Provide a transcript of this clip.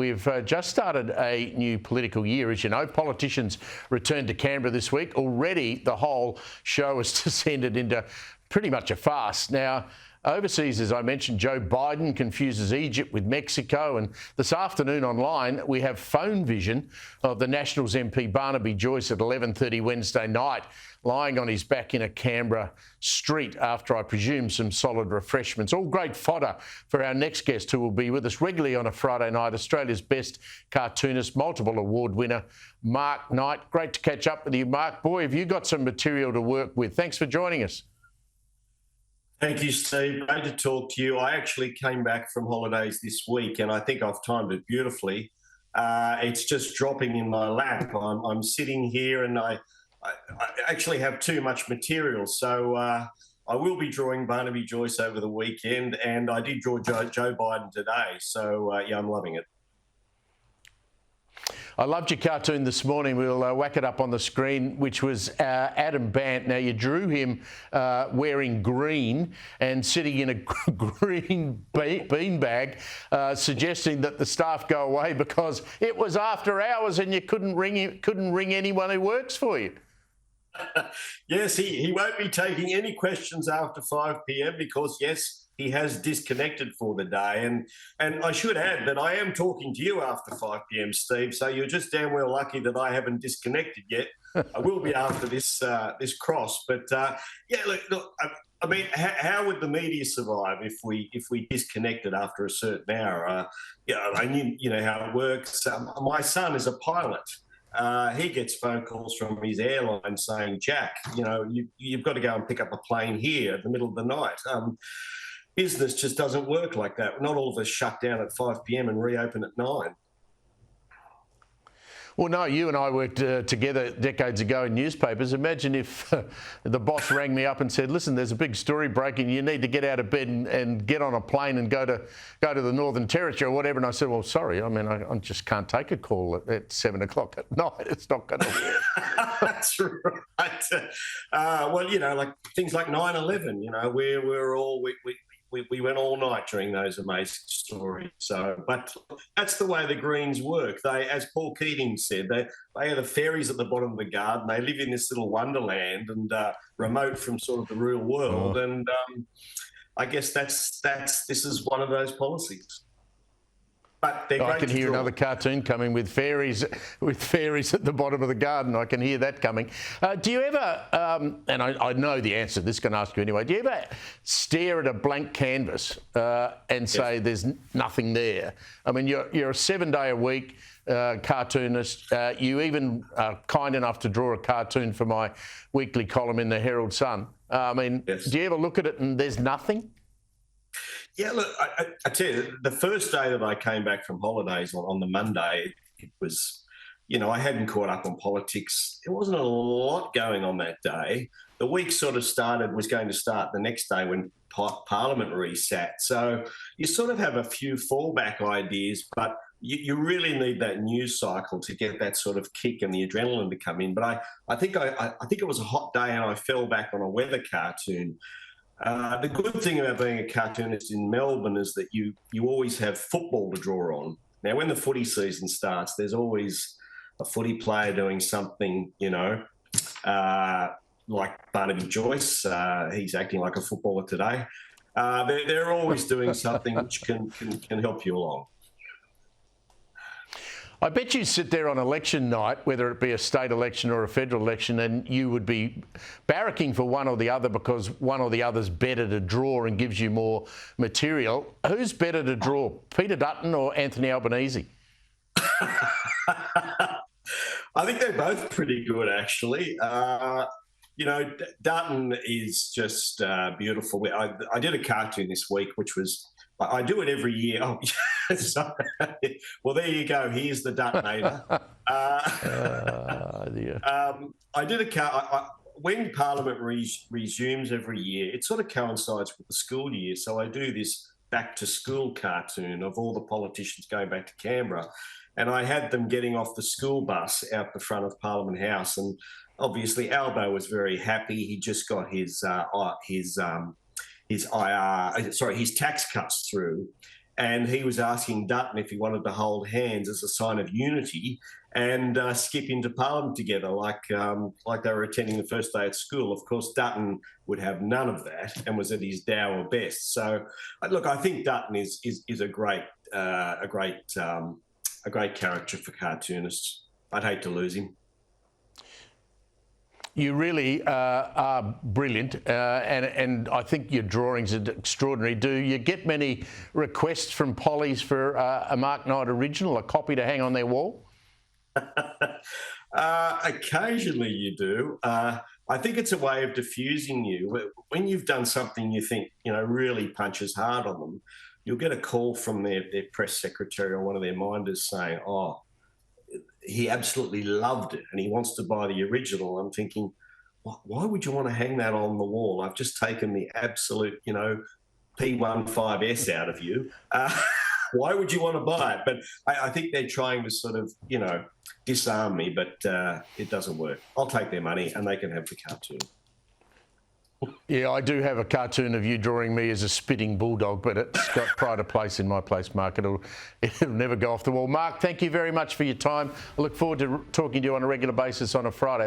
We've just started a new political year. As you know, politicians returned to Canberra this week. Already the whole show has descended into pretty much a farce. Now, overseas, as I mentioned, Joe Biden confuses Egypt with Mexico. And this afternoon online, we have phone vision of the Nationals MP Barnaby Joyce at 11:30 Wednesday night, lying on his back in a Canberra street after, I presume, some solid refreshments. All great fodder for our next guest, who will be with us regularly on a Friday night, Australia's best cartoonist, multiple award winner, Mark Knight. Great to catch up with you, Mark. Boy, have you got some material to work with. Thanks for joining us. Thank you, Steve. Great to talk to you. I actually came back from holidays this week, and I think I've timed it beautifully. It's just dropping in my lap. I'm sitting here, and I actually have too much material. So I will be drawing Barnaby Joyce over the weekend, and I did draw Joe Biden today. So, yeah, I'm loving it. I loved your cartoon this morning. We'll whack it up on the screen, which was Adam Bant. Now, you drew him wearing green and sitting in a green beanbag, suggesting that the staff go away because it was after hours and you couldn't ring anyone who works for you. Yes, he won't be taking any questions after 5 p.m. because, yes, he has disconnected for the day. And I should add that I am talking to you after 5 p.m, Steve, so you're just damn well lucky that I haven't disconnected yet. I will be after this cross. But, yeah, look, I mean, how would the media survive if we disconnected after a certain hour? You know how it works. My son is a pilot. He gets phone calls from his airline saying, Jack, you know, you've got to go and pick up a plane here at the middle of the night. Business just doesn't work like that. Not all of us shut down at 5 p.m. and reopen at 9. Well, no, you and I worked together decades ago in newspapers. Imagine if the boss rang me up and said, listen, there's a big story breaking. You need to get out of bed and get on a plane and go to the Northern Territory or whatever. And I said, well, sorry, I mean, I just can't take a call at 7 o'clock at night. It's not going to work. That's right. Well, you know, like things like 9/11, you know, we went all night during those amazing stories. So, but that's the way the Greens work. They, as Paul Keating said, they are the fairies at the bottom of the garden. They live in this little wonderland and remote from sort of the real world. Oh. And I guess this is one of those policies. But I can hear another cartoon coming with fairies at the bottom of the garden. I can hear that coming. Do you ever, and I know the answer to this, going to ask you anyway, do you ever stare at a blank canvas and say there's nothing there? I mean, you're a 7-day-a-week cartoonist. You even are kind enough to draw a cartoon for my weekly column in the Herald Sun. I mean, do you ever look at it and there's nothing? Yeah, look, I tell you, the first day that I came back from holidays on the Monday, it was, you know, I hadn't caught up on politics. There wasn't a lot going on that day. The week was going to start the next day when Parliament resat. So you sort of have a few fallback ideas, but you really need that news cycle to get that sort of kick and the adrenaline to come in. But I think it was a hot day and I fell back on a weather cartoon. The good thing about being a cartoonist in Melbourne is that you always have football to draw on. Now, when the footy season starts, there's always a footy player doing something, you know, like Barnaby Joyce. He's acting like a footballer today. They're always doing something which can help you along. I bet you sit there on election night, whether it be a state election or a federal election, and you would be barracking for one or the other because one or the other's better to draw and gives you more material. Who's better to draw, Peter Dutton or Anthony Albanese? I think they're both pretty good, actually. You know, Dutton is just beautiful. I did a cartoon this week, which was, I do it every year. Oh, sorry. Well, there you go. Here's the Duttonator. I did when Parliament resumes every year, it sort of coincides with the school year. So I do this back to school cartoon of all the politicians going back to Canberra. And I had them getting off the school bus out the front of Parliament House. And obviously Albo was very happy. He just got his tax cuts through. and he was asking Dutton if he wanted to hold hands as a sign of unity and skip into Parliament together, like they were attending the first day at school. Of course, Dutton would have none of that and was at his dour best. So, look, I think Dutton is a great character for cartoonists. I'd hate to lose him. You really are brilliant, and I think your drawings are extraordinary. Do you get many requests from pollies for a Mark Knight original, a copy to hang on their wall? Occasionally you do. I think it's a way of diffusing you. When you've done something you think, really punches hard on them, you'll get a call from their press secretary or one of their minders saying, oh, he absolutely loved it and he wants to buy the original. I'm thinking, why would you want to hang that on the wall? I've just taken the absolute, P15S out of you. Why would you want to buy it? But I think they're trying to sort of, disarm me, but it doesn't work. I'll take their money and they can have the cartoon. Yeah, I do have a cartoon of you drawing me as a spitting bulldog, but it's got pride of place in my place, Mark. It'll never go off the wall. Mark, thank you very much for your time. I look forward to talking to you on a regular basis on a Friday.